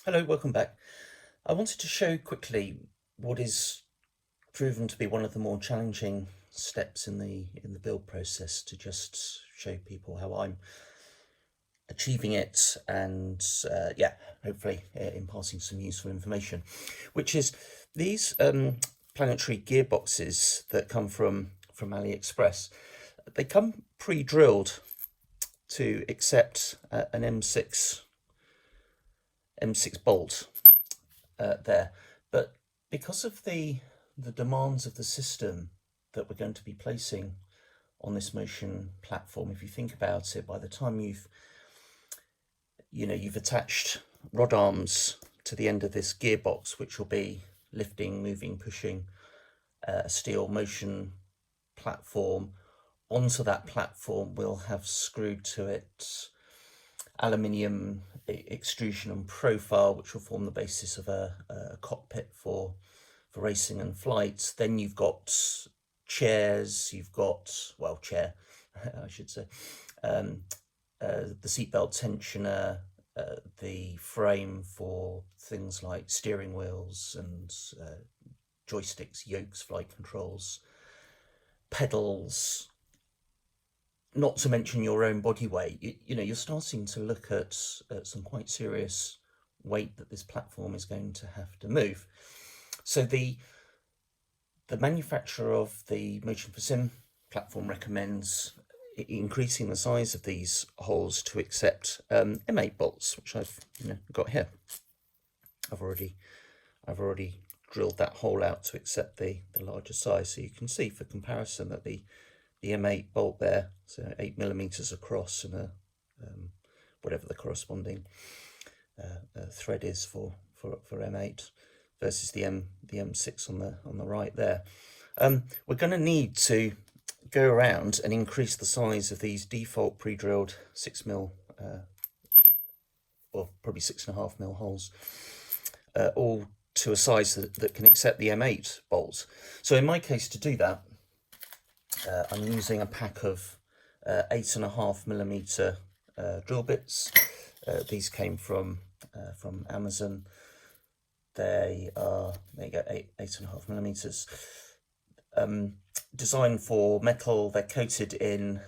Hello, welcome back. I wanted to show quickly what is proven to be one of the more challenging steps in the build process, to just show people how I'm achieving it, and yeah, hopefully imparting some useful information, which is these planetary gearboxes that come from AliExpress. They come pre-drilled to accept an M6 bolt there, but because of the demands of the system that we're going to be placing on this motion platform, if you think about it, by the time you've attached rod arms to the end of this gearbox, which will be lifting, moving, pushing a steel motion platform. Onto that platform, we'll have screwed to it aluminium extrusion and profile, which will form the basis of a cockpit for racing and flight. Then you've got chairs, chair, I should say, the seatbelt tensioner, the frame for things like steering wheels and joysticks, yokes, flight controls, pedals, not to mention your own body weight. You're starting to look at some quite serious weight that this platform is going to have to move. So the manufacturer of the Motion for Sim platform recommends increasing the size of these holes to accept M8 bolts, which I've got here. I've already drilled that hole out to accept the larger size, so you can see for comparison that the M8 bolt there, so 8mm across, and whatever the corresponding thread is for M8, versus the M6 on the right there. We're going to need to go around and increase the size of these default pre-drilled 6mm or probably 6.5mm holes, all to a size that can accept the M8 bolts. So in my case, to do that, I'm using a pack of 8.5mm drill bits. These came from Amazon. They are, there you go, 8.5mm. Designed for metal. They're coated in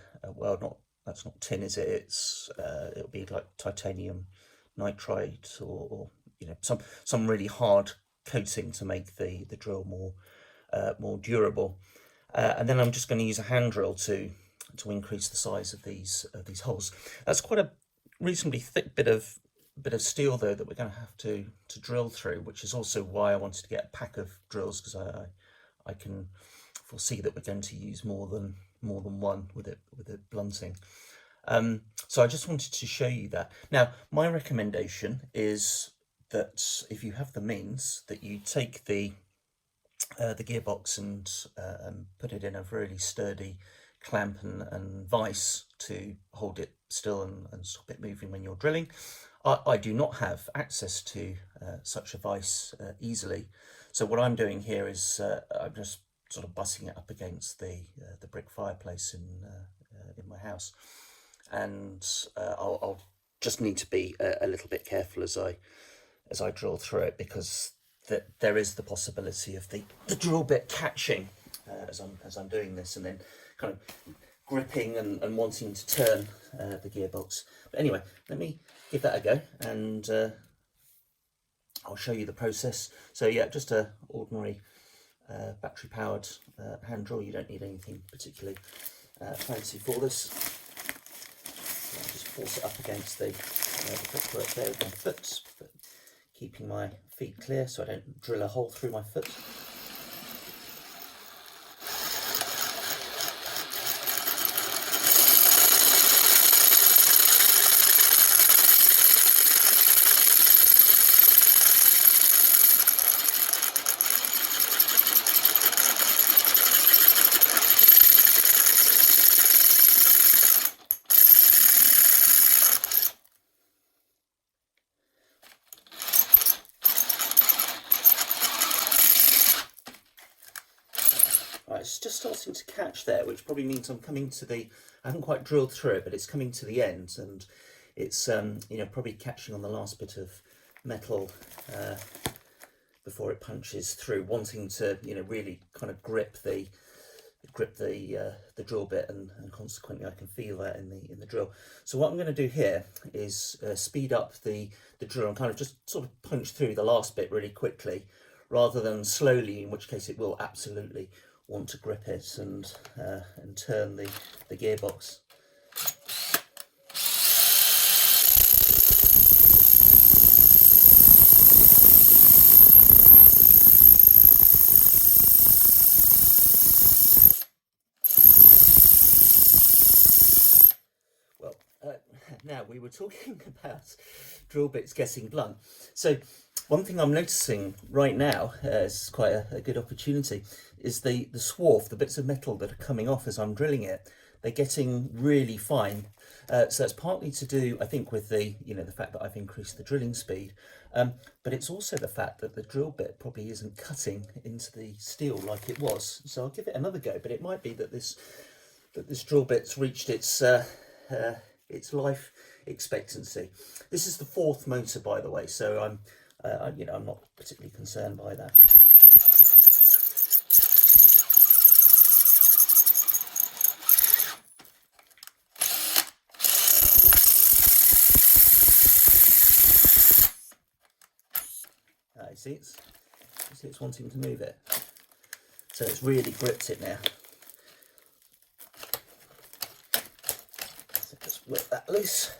that's not tin, is it? It'll be like titanium nitride, or some really hard coating to make the drill more durable. And then I'm just going to use a hand drill to increase the size of these holes. That's quite a reasonably thick bit of steel, though, that we're going to have to drill through, which is also why I wanted to get a pack of drills, because I can foresee that we're going to use more than one with it blunting. So I just wanted to show you that. Now, my recommendation is that if you have the means, that you take the gearbox and put it in a really sturdy clamp and vise to hold it still and stop it moving when you're drilling. I do not have access to such a vise easily, so what I'm doing here is I'm just sort of butting it up against the brick fireplace in my house, and I'll just need to be a little bit careful as I drill through it, because there is the possibility of the drill bit catching as I'm doing this, and then kind of gripping and wanting to turn the gearbox. But anyway, let me give that a go, and I'll show you the process. So yeah, just a ordinary battery powered hand drill. You don't need anything particularly fancy for this. So I'll just force it up against the brickwork there with my foot, but keeping my feet clear so I don't drill a hole through my foot. Right, it's just starting to catch there, which probably means I'm coming to I haven't quite drilled through it, but it's coming to the end, and it's probably catching on the last bit of metal before it punches through, wanting to, you know, really kind of grip the drill bit, and consequently I can feel that in the drill. So what I'm going to do here is speed up the drill and kind of just sort of punch through the last bit really quickly, rather than slowly, in which case it will absolutely want to grip it and turn the gearbox. Now, we were talking about drill bits getting blunt. So one thing I'm noticing right now is quite a good opportunity, is the swarf, the bits of metal that are coming off as I'm drilling it. They're getting really fine. So that's partly to do, I think, with the fact that I've increased the drilling speed, but it's also the fact that the drill bit probably isn't cutting into the steel like it was. So I'll give it another go, but it might be that this drill bit's reached its life expectancy. This is the 4th motor, by the way, so I'm not particularly concerned by that. You see it's wanting to move it, so it's really gripped it now. So just whip that loose.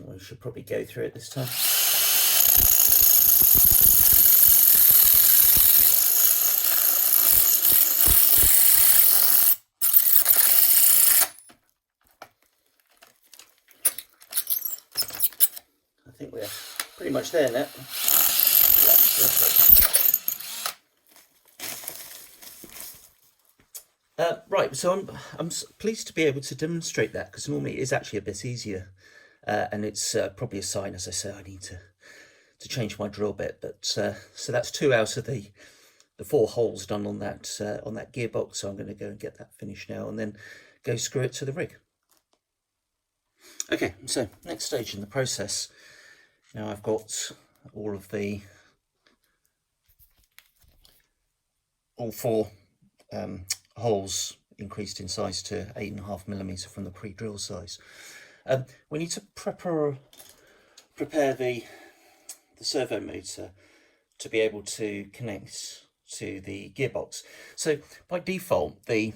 We should probably go through it this time. I think we're pretty much there now. Right, so I'm pleased to be able to demonstrate that, because normally it is actually a bit easier, and it's probably a sign, as I say, I need to change my drill bit. But so that's 2 out of the 4 holes done on that gearbox. So I'm going to go and get that finished now, and then go screw it to the rig. Okay, so next stage in the process. Now I've got all 4 holes increased in size to 8.5mm from the pre-drill size. We need to prepare the servo motor to be able to connect to the gearbox. So by default, the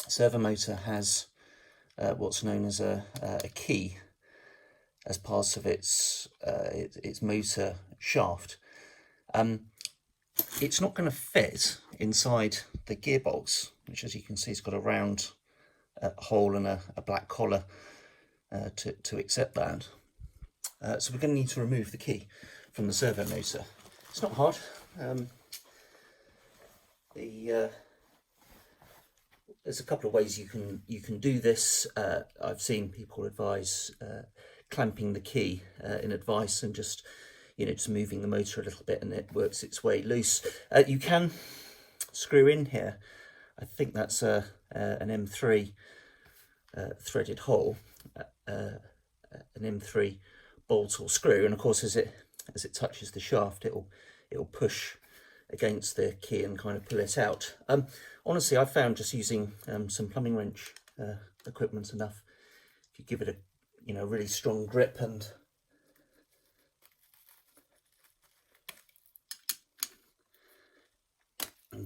servo motor has what's known as a key as part of its motor shaft. It's not going to fit inside the gearbox, which, as you can see, has got a round hole and a black collar to accept that. So we're going to need to remove the key from the servo motor. It's not hard. There's a couple of ways you can do this. I've seen people advise clamping the key in advice and just moving the motor a little bit, and it works its way loose. You can screw in here. I think that's an M3 threaded hole, an M3 bolt or screw, and of course as it touches the shaft, it'll push against the key and kind of pull it out. Honestly, I've found just using some plumbing wrench equipment enough. If you give it a really strong grip and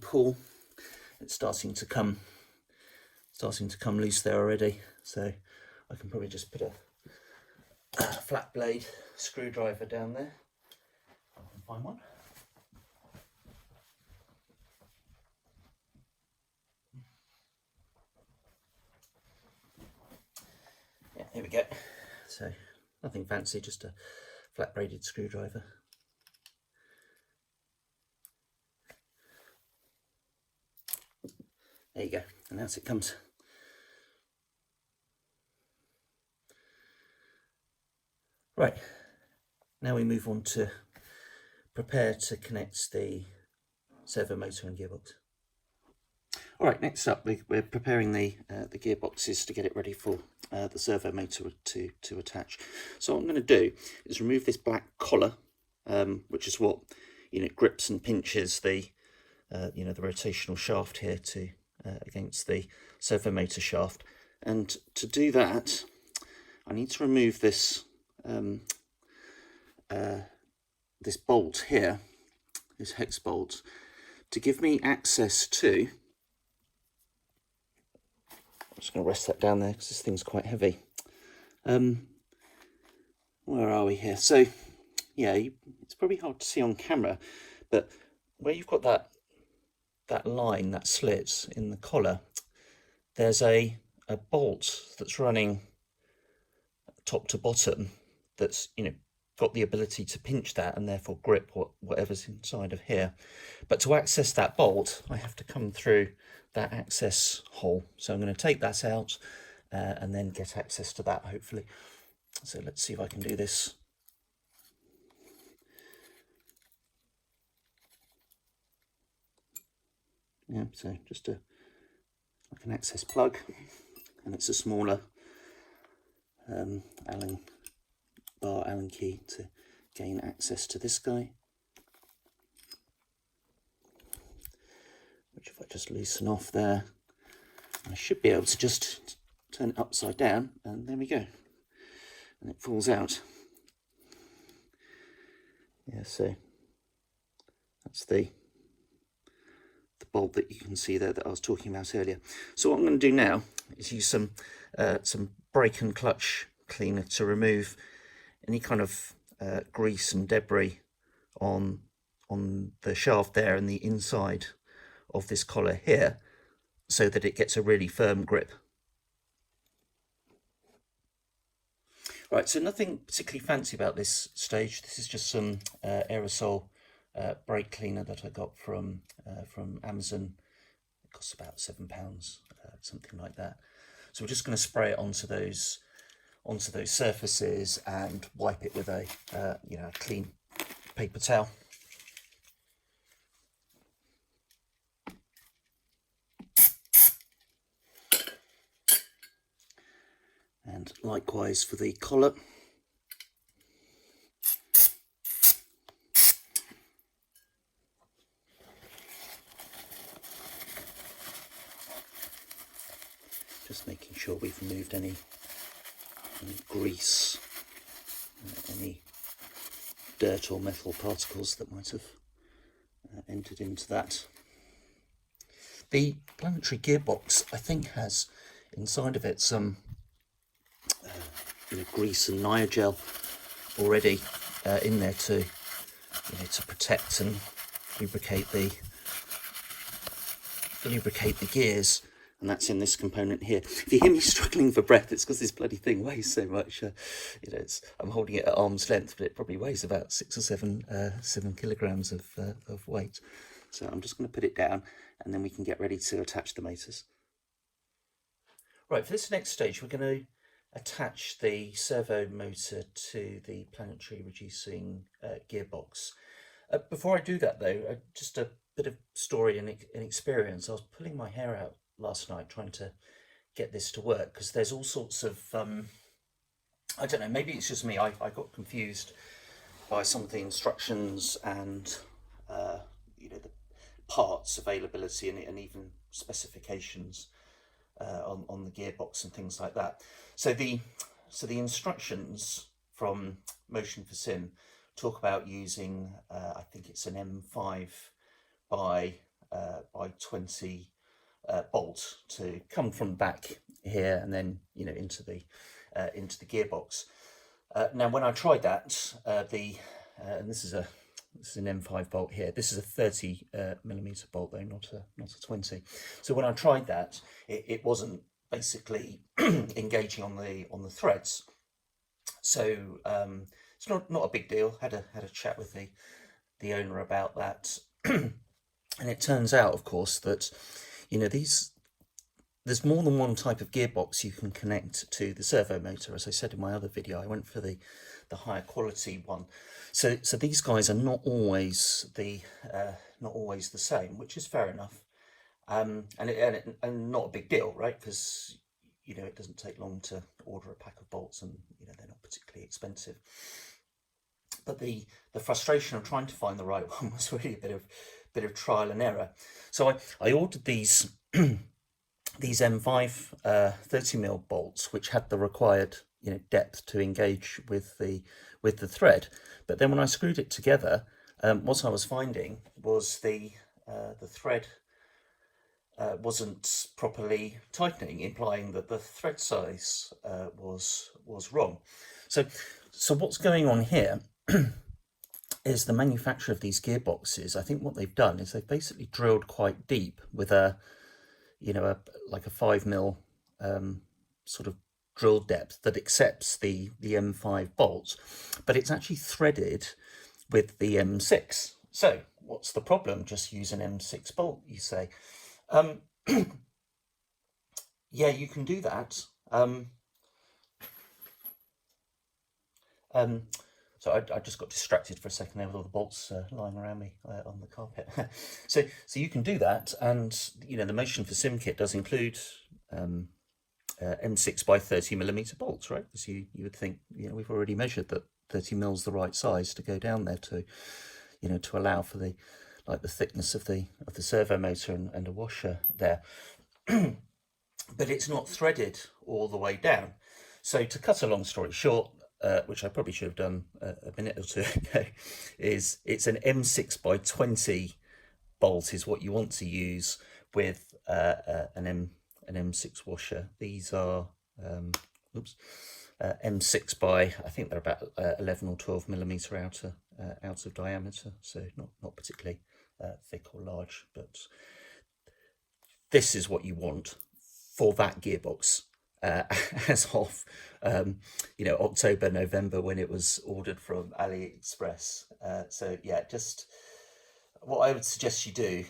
pull, it's starting to come loose there already. So I can probably just put a flat blade screwdriver down there. I can find one. Yeah, here we go. So nothing fancy, just a flat braided screwdriver. There you go, and out it comes. Right, now we move on to prepare to connect the servo motor and gearbox. All right, next up, we're preparing the gearboxes to get it ready for the servo motor to attach. So what I'm going to do is remove this black collar, which is what grips and pinches the the rotational shaft here to against the servo motor shaft. And to do that, I need to remove this this bolt here, this hex bolt, to give me access to. I'm just going to rest that down there because this thing's quite heavy. Where are we here? So, yeah, it's probably hard to see on camera, but where you've got that line, that slit in the collar, there's a bolt that's running top to bottom that's got the ability to pinch that and therefore grip whatever's inside of here. But to access that bolt, I have to come through that access hole. So I'm going to take that out and then get access to that, hopefully. So let's see if I can do this. Yeah, so just like an access plug, and it's a smaller Allen key to gain access to this guy, which if I just loosen off there, I should be able to just turn it upside down, and there we go, and it falls out. Yeah, so that's the bolt that you can see there that I was talking about earlier. So what I'm going to do now is use some brake and clutch cleaner to remove any kind of grease and debris on the shaft there and the inside of this collar here, so that it gets a really firm grip. Right, so nothing particularly fancy about this stage. This is just some aerosol brake cleaner that I got from Amazon. It costs about £7, something like that. So we're just going to spray it onto those surfaces and wipe it with a a clean paper towel. And likewise for the collar. Just making sure we've removed any grease, any dirt or metal particles that might have entered into that. The planetary gearbox, I think, has inside of it some grease and Niagel already in there to protect and lubricate the gears, and that's in this component here. If you hear me struggling for breath, it's because this bloody thing weighs so much. I'm holding it at arm's length, but it probably weighs about 6 or 7 kilograms of weight. So I'm just going to put it down, and then we can get ready to attach the motors. Right, for this next stage, we're going to attach the servo motor to the planetary reducing gearbox. Before I do that, though, just a bit of story and experience. I was pulling my hair out last night trying to get this to work, because there's all sorts of I don't know, maybe it's just me, I got confused by some of the instructions and the parts availability and even specifications on the gearbox and things like that. So the instructions from Motion for Sim talk about using I think it's an M5 by 20 bolt to come from the back here and then into the gearbox. Now when I tried that, and this is an M5 bolt here. This is a 30 millimeter bolt though, not a 20. So when I tried that, it wasn't basically engaging on the threads. So it's not a big deal. Had a chat with the owner about that, and it turns out, of course, that there's more than one type of gearbox you can connect to the servo motor. As I said in my other video, I went for the higher quality one. So these guys are not always the same, which is fair enough. And not a big deal, right? Because it doesn't take long to order a pack of bolts, and they're not particularly expensive. But the frustration of trying to find the right one was really a bit of trial and error. So I ordered these these M5 30mm bolts, which had the required depth to engage with the thread. But then when I screwed it together, what I was finding was the thread wasn't properly tightening, implying that the thread size was wrong. So what's going on here is the manufacturer of these gearboxes. I think what they've done is they've basically drilled quite deep with like a 5mm sort of drill depth that accepts the M5 bolts, but it's actually threaded with the M6. So what's the problem? Just use an M6 bolt, you say. Yeah, you can do that. So I just got distracted for a second there with all the bolts lying around me on the carpet. so you can do that, and the motion for SimKit does include M6 by 30mm bolts, right? Because you would think we've already measured that 30mm is the right size to go down there to to allow for the thickness of the servo motor and a washer there. But it's not threaded all the way down. So to cut a long story short, which I probably should have done a minute or two ago, is it's an M6 by 20 bolt is what you want to use with an M6 washer. These are M6 by, I think they're about 11 or 12mm out of diameter, so not particularly thick or large, but this is what you want for that gearbox as of October, November, when it was ordered from AliExpress. So yeah, just what I would suggest you do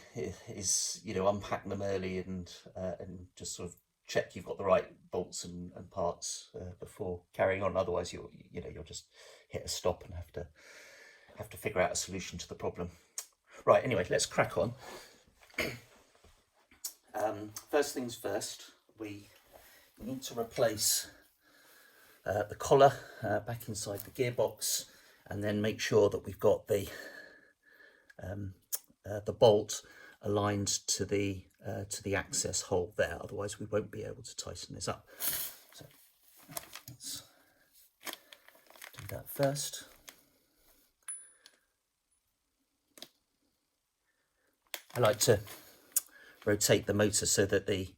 is unpack them early and just sort of check you've got the right bolts and parts before carrying on. Otherwise, you'll just hit a stop and have to figure out a solution to the problem. Right. Anyway, let's crack on. First things first, we need to replace the collar back inside the gearbox, and then make sure that we've got the bolt aligned to the access hole there. Otherwise, we won't be able to tighten this up. So let's do that first. I like to rotate the motor so that the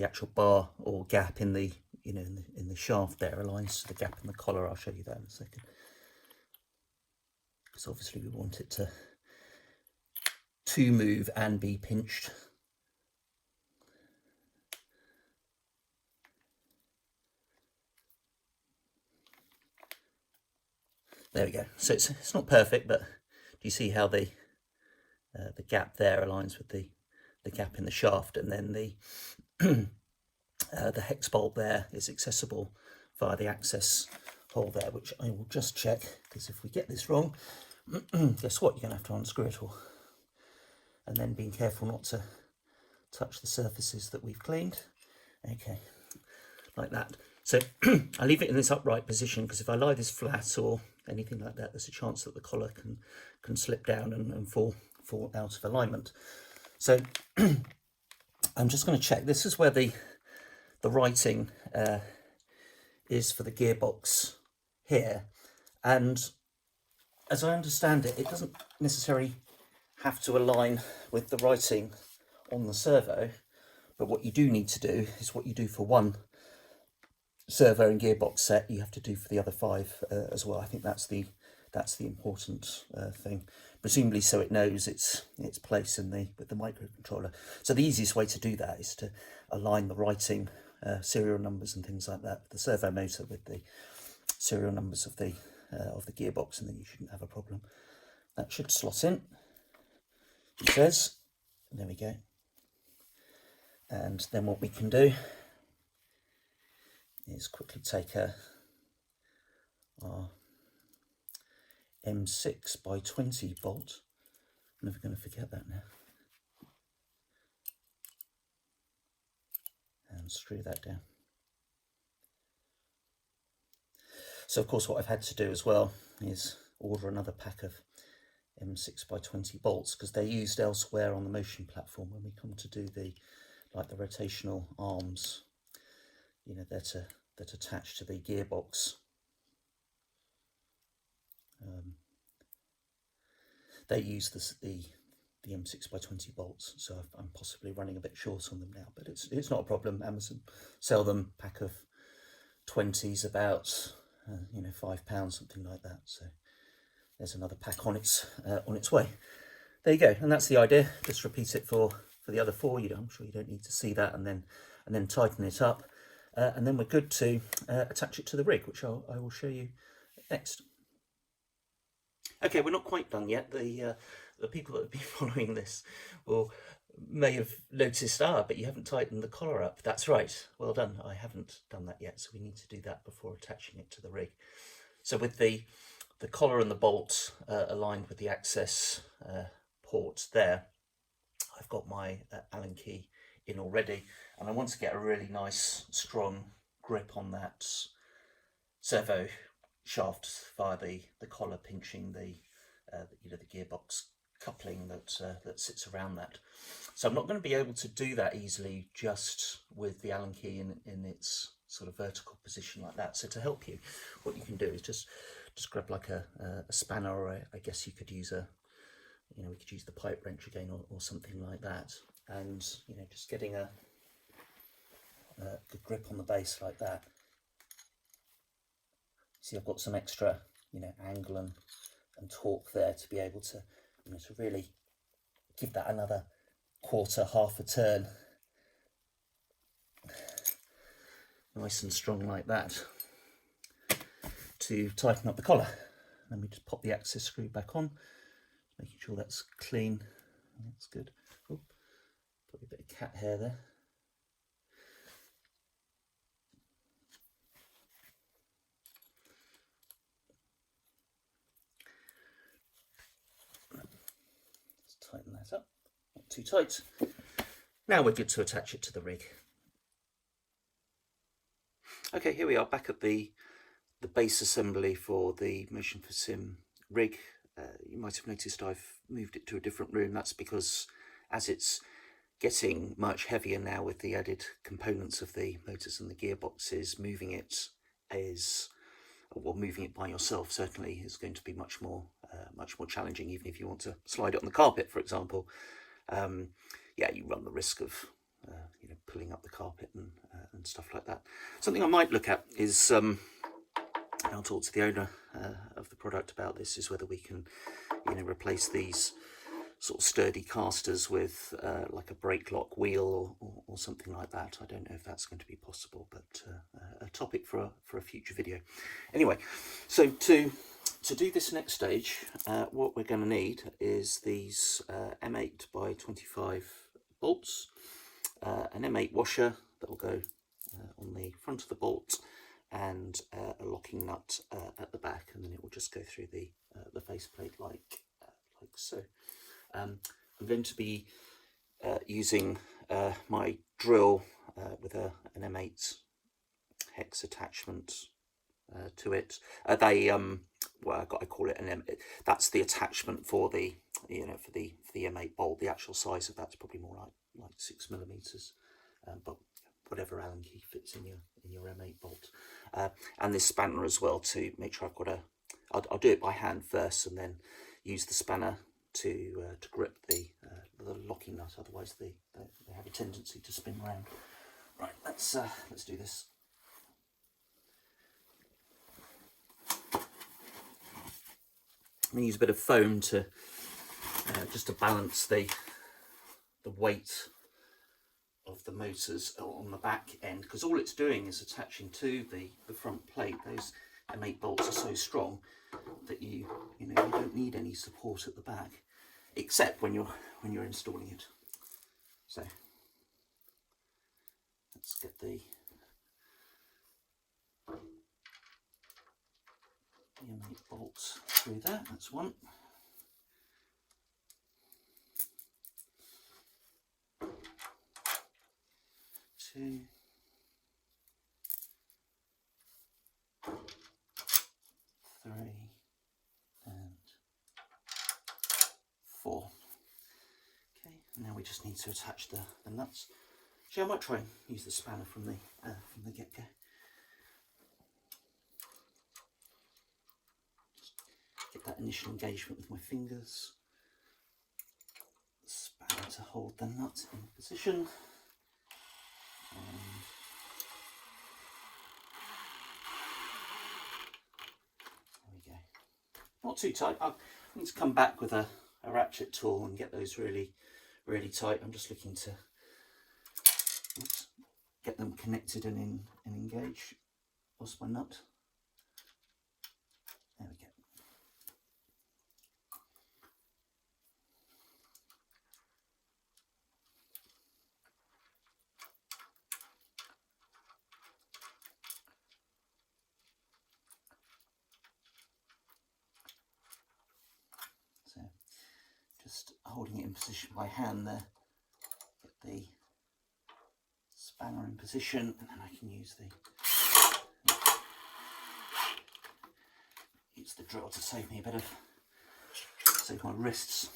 actual bar or gap in the in the shaft there aligns to the gap in the collar. I'll show you that in a second, because obviously we want it to move and be pinched. There we go. So it's not perfect, but do you see how the gap there aligns with the gap in the shaft, and then the the hex bolt there is accessible via the access hole there, which I will just check, because if we get this wrong, guess what? You're going to have to unscrew it all, and then being careful not to touch the surfaces that we've cleaned. Okay, like that. So I leave it in this upright position, because if I lie this flat or anything like that, there's a chance that the collar can slip down and fall out of alignment. So I'm just going to check. This is where the writing is for the gearbox here, and as I understand it, it doesn't necessarily have to align with the writing on the servo, but what you do need to do is what you do for one servo and gearbox set, you have to do for the other 5 as well. I think that's the important thing, presumably so it knows its place with the microcontroller. So the easiest way to do that is to align the writing serial numbers and things like that, the servo motor with the serial numbers of the gearbox, and then you shouldn't have a problem. That should slot in, it says. There we go. And then what we can do is quickly take our M6 by 20 bolt. I'm never going to forget that now. and screw that down. So of course what I've had to do as well is order another pack of M6x20 bolts, because they're used elsewhere on the motion platform when we come to do the rotational arms, you know, that attach to the gearbox. They use the M6x20 bolts, so I'm possibly running a bit short on them now, but it's not a problem. Amazon sell them, pack of 20s about you know, £5, something like that. So there's another pack on its way. There you go, and that's the idea. Just repeat it for the other 4. I'm sure you don't need to see that, and then tighten it up, and then we're good to attach it to the rig, which I will show you next. Okay, we're not quite done yet. The people that have been following this may have noticed, but you haven't tightened the collar up. That's right, well done. I haven't done that yet, so we need to do that before attaching it to the rig. So with the collar and the bolt aligned with the access port there, I've got my Allen key in already, and I want to get a really nice strong grip on that servo shaft via the collar, pinching the gearbox coupling that sits around that. So I'm not going to be able to do that easily just with the Allen key in its sort of vertical position like that. So to help you, what you can do is just grab like a spanner, or I guess you could use we could use the pipe wrench again, or something like that, and just getting a good grip on the base like that. See, I've got some extra angle and torque there to be able to to really give that another quarter, half a turn, nice and strong like that, to tighten up the collar. Then we just pop the access screw back on, making sure that's clean. That's good. Oh, probably a bit of cat hair there. Let's tighten that up, not too tight. Now we're good to attach it to the rig. Okay, here we are back at the base assembly for the Motion for Sim rig. You might have noticed I've moved it to a different room. That's because as it's getting much heavier now with the added components of the motors and the gearboxes, moving it by yourself certainly is going to be much more challenging, even if you want to slide it on the carpet, for example. Yeah, you run the risk of pulling up the carpet and stuff like that. Something I might look at is, and I'll talk to the owner of the product about this, is whether we can replace these sort of sturdy casters with like a brake lock wheel or something like that. I don't know if that's going to be possible, but a topic for a future video. Anyway, so to do this next stage, what we're going to need is these M8x25 bolts, an M8 washer that will go on the front of the bolt, and a locking nut at the back, and then it will just go through the faceplate like so. I'm going to be using my drill with an M8 hex attachment to it. Well, I call it an M. That's the attachment for the for the M8 bolt. The actual size of that's probably more like 6mm, but whatever Allen key fits in your M8 bolt, and this spanner as well, to make sure I've got I'll do it by hand first, and then use the spanner to grip the locking nut. Otherwise, they have a tendency to spin around. Right, let's do this. I'm going to use a bit of foam to just to balance the weight of the motors on the back end, because all it's doing is attaching to the front plate. Those M8 bolts are so strong that you don't need any support at the back, except when you're installing it. So let's get the M8 bolts through there. That's one. Two. we just need to attach the nuts. Actually, I might try and use the spanner from the get-go. Get that initial engagement with my fingers. Spanner to hold the nut in position. And there we go. Not too tight. I need to come back with a ratchet tool and get those really tight. I'm just looking to get them connected and engaged. Lost my nut. There we go. So just holding it in position by hand there. Get the spanner in position, and then I can use the drill to save me a bit of, save my wrists.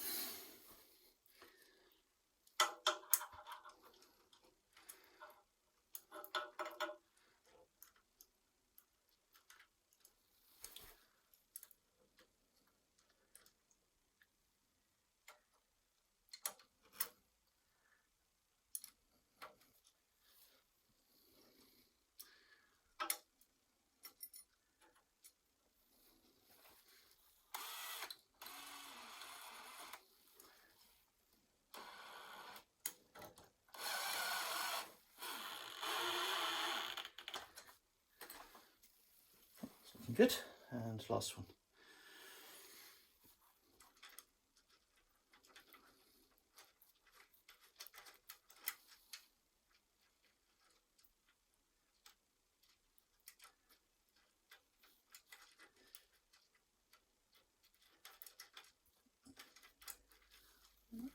Good, and last one.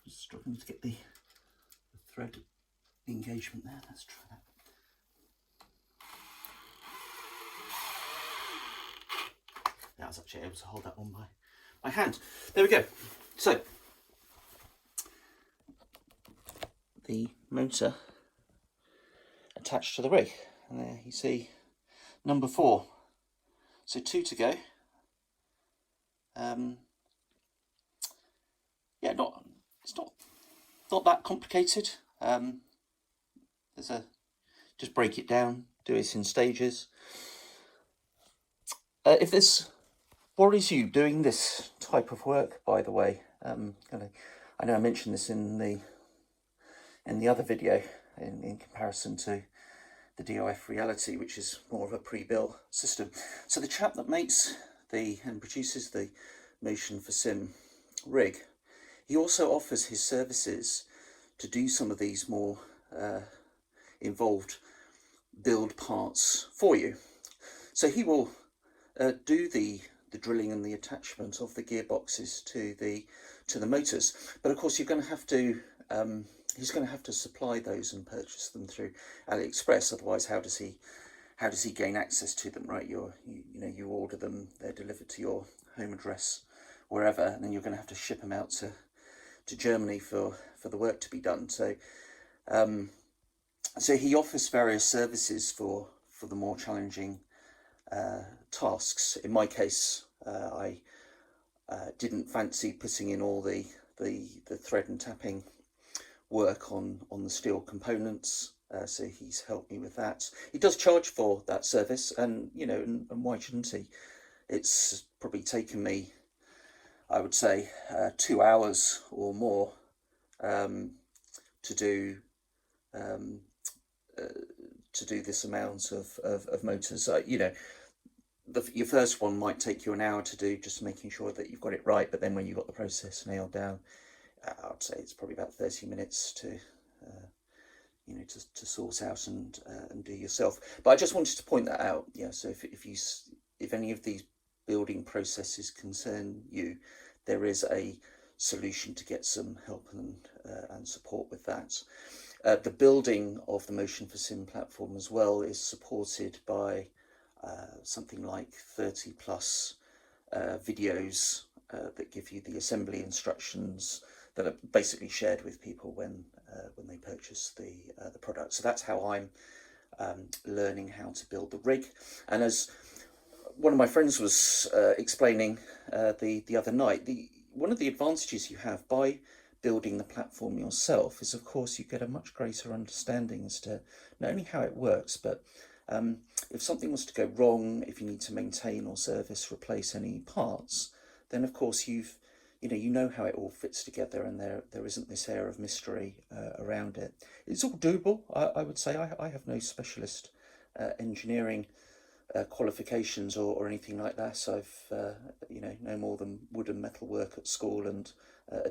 Just struggling to get the thread engagement there. Let's try that. I was actually able to hold that one by hand. There we go. So the motor attached to the rig, and there you see number 4. So 2 to go. Yeah, it's not that complicated. Just break it down, do it in stages. If this worries you doing this type of work, by the way, I know I mentioned this in the other video in comparison to the DOF Reality, which is more of a pre-built system. So the chap that makes and produces the Motion for Sim rig, he also offers his services to do some of these more involved build parts for you. So he will do the drilling and the attachment of the gearboxes to the motors, but of course you're going to have to he's going to have to supply those and purchase them through AliExpress. Otherwise, how does he gain access to them, right? You order them, they're delivered to your home address wherever, and then you're going to have to ship them out to Germany for the work to be done. So so he offers various services for the more challenging tasks. In my case, I didn't fancy putting in all the thread and tapping work on the steel components, so he's helped me with that. He does charge for that service, and and why shouldn't he? It's probably taken me, I would say, 2 hours or more to do this amount of motors. Your first one might take you an hour to do, just making sure that you've got it right, but then when you've got the process nailed down, I'd say it's probably about 30 minutes to sort out and do yourself. But I just wanted to point that out. Yeah, so if any of these building processes concern you, there is a solution to get some help and support with that. The building of the Motion for Sim platform as well is supported by something like 30 plus videos that give you the assembly instructions, that are basically shared with people when they purchase the product. So that's how I'm learning how to build the rig. And as one of my friends was explaining the other night, one of the advantages you have by building the platform yourself is, of course, you get a much greater understanding as to not only how it works, but if something was to go wrong, if you need to maintain or service, replace any parts, then of course you know how it all fits together, and there isn't this air of mystery around it. It's all doable, I would say. I have no specialist engineering qualifications or anything like that. So I've no more than wood and metal work at school and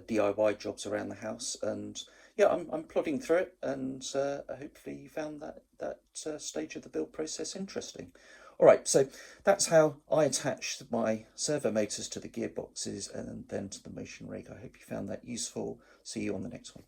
DIY jobs around the house, and yeah, I'm plodding through it, and hopefully you found that stage of the build process interesting. All right, so that's how I attach my servo motors to the gearboxes and then to the motion rig. I hope you found that useful. See you on the next one.